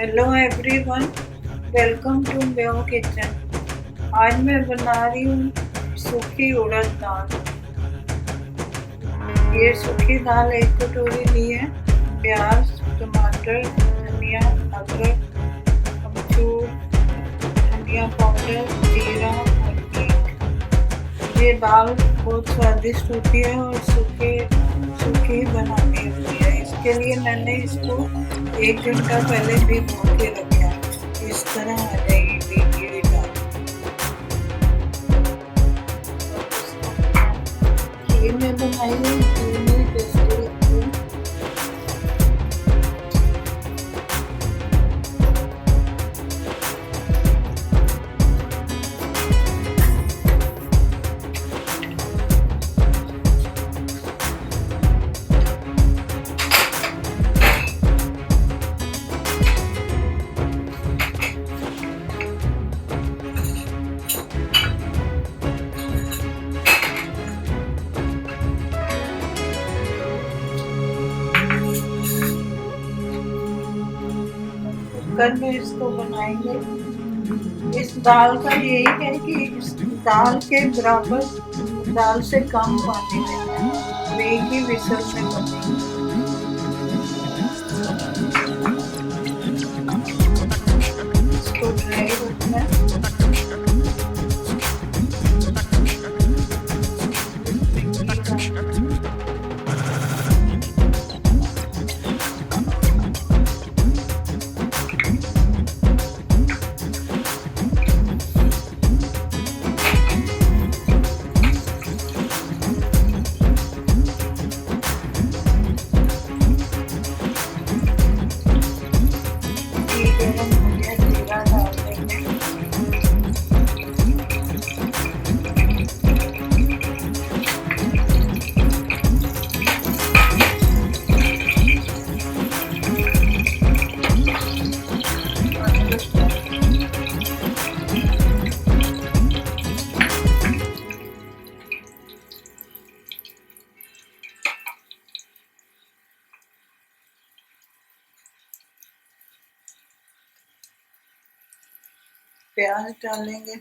Hello everyone, welcome to मेरा kitchen. आज मैं बना रही हूँ सूखी उड़द दाल। ये सूखी दाल 1 कटोरी ली है। प्याज, टमाटर, धनिया, अदरक, अमचूर, धनिया पाउडर, जीरा और हींग। ये दाल बहुत स्वादिष्ट होती है और सूखी बनानी होती है। इसके लिए मैंने इसको 1 घंटा पहले भिगो के रखा। इस तरह आ जाएगी भीगी हुई दाल। घी में बनाई हुई घी में टेस्टी लगती है। कुकर में इसको बनाएंगे। इस दाल का यही है कि इस दाल के बराबर, दाल से कम पानी देना है। वे की विसल में बनेगी। इसको ड्राई रखना है। गरम हो गया, जीरा डाल देंगे। प्याज डालेंगे।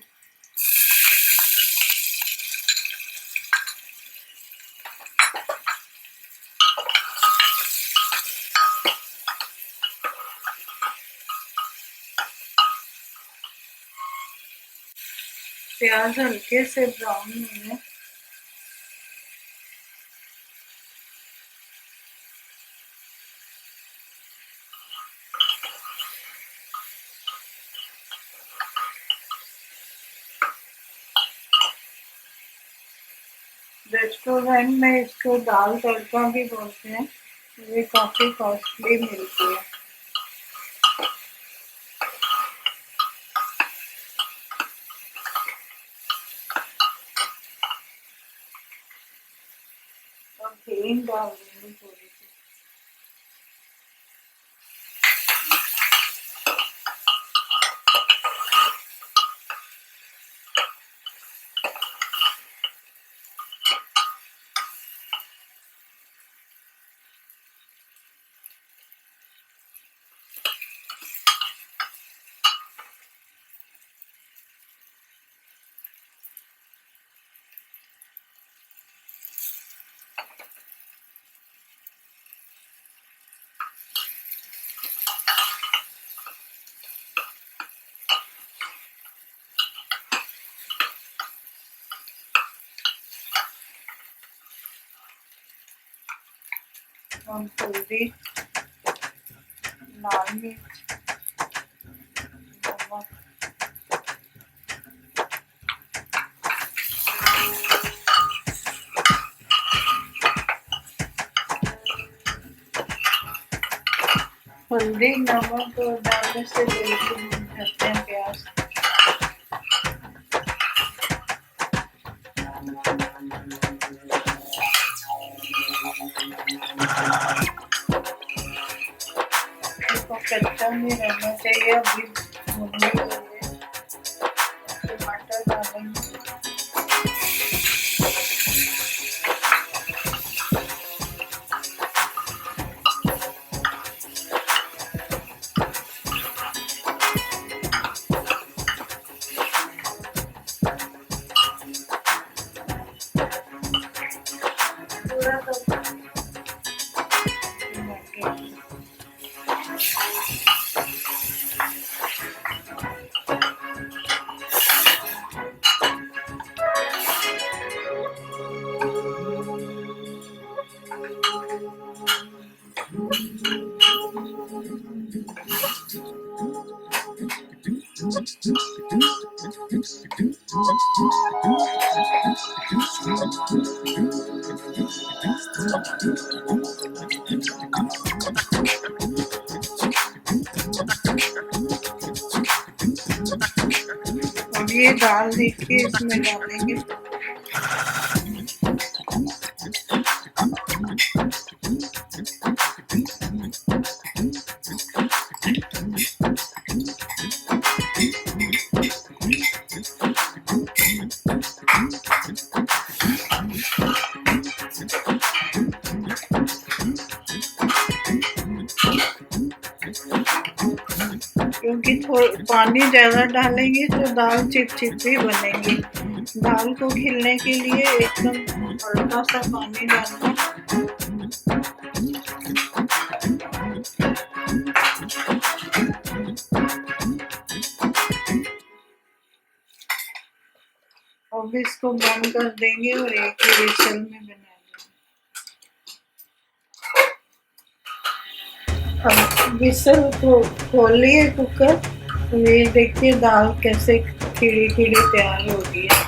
प्याज हल्के से ब्राउन होंगे। रेस्टोरेंट में इसको दाल तड़का भी बोलते हैं। ये काफी कॉस्टली मिलती है। और हींग डाल देंगे थोड़ी सी। हल्दी, लाल मिर्च, नमक, हल्दी नमक डालने से जल्दी भून जाते हैं प्याज। कच्चा नहीं रहना चाहिए। अभी भूनने के लिए टमाटर डालेंगे। अब ये दाल देखिए इसमें डालेंगे। क्योंकि पानी ज़्यादा डालेंगे तो दाल चिपचिपी बनेगी। दाल को खिलने के लिए एकदम हल्का सा पानी डालना। अब इसको बंद कर देंगे और एक ही विसल में बना देंगे। अब विसल को खोल लिए कुकर, तो ये देखिए दाल कैसे खिली खिली तैयार हो गई है।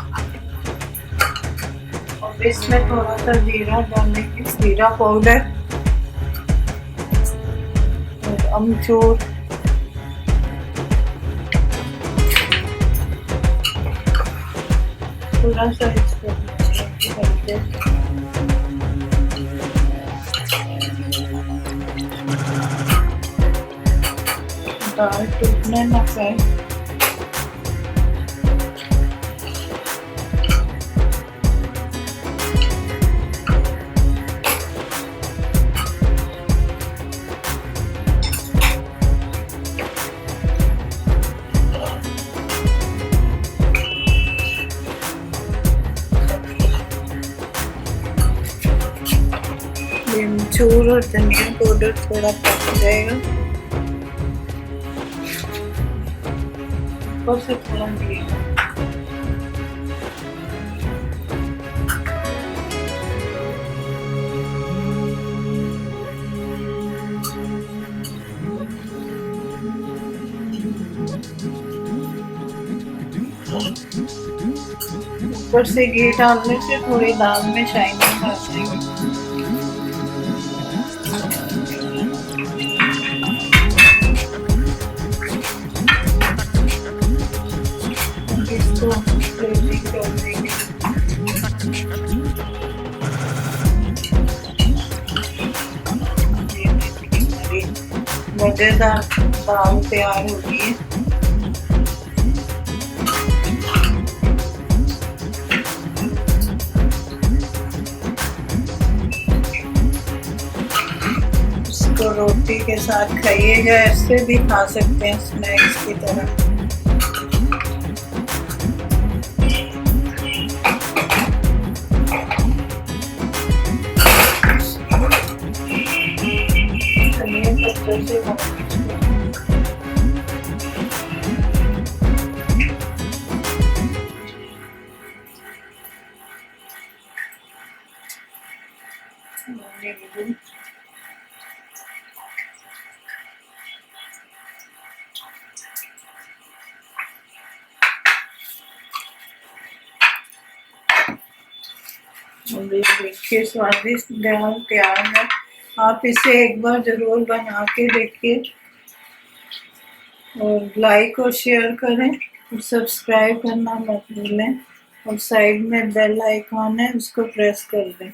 और इसमें थोड़ा सा जीरा डालेंगे, जीरा पाउडर और अमचूर, थोड़ा सा इसको दाल टूटने ना पाए। अमचूर और धनिया पाउडर थोड़ा पक जाएगा, ऊपर से थोड़ा दिएगा। ऊपर से घी डालने से थोड़ी दाल में शाइनिंग आ जाएगी। इसको प्लेटिंग कर देंगे। मजेदार दाल तैयार होगी है। इसको रोटी के साथ खाइएगा, ऐसे भी खा सकते हैं स्नैक्स की तरह। देखिए स्वादिष्ट दाल तैयार है। आप इसे एक बार जरूर बना के देखिए और लाइक और शेयर करें और सब्सक्राइब करना मत भूलें। और साइड में बेल आइकॉन है, उसको प्रेस कर दें।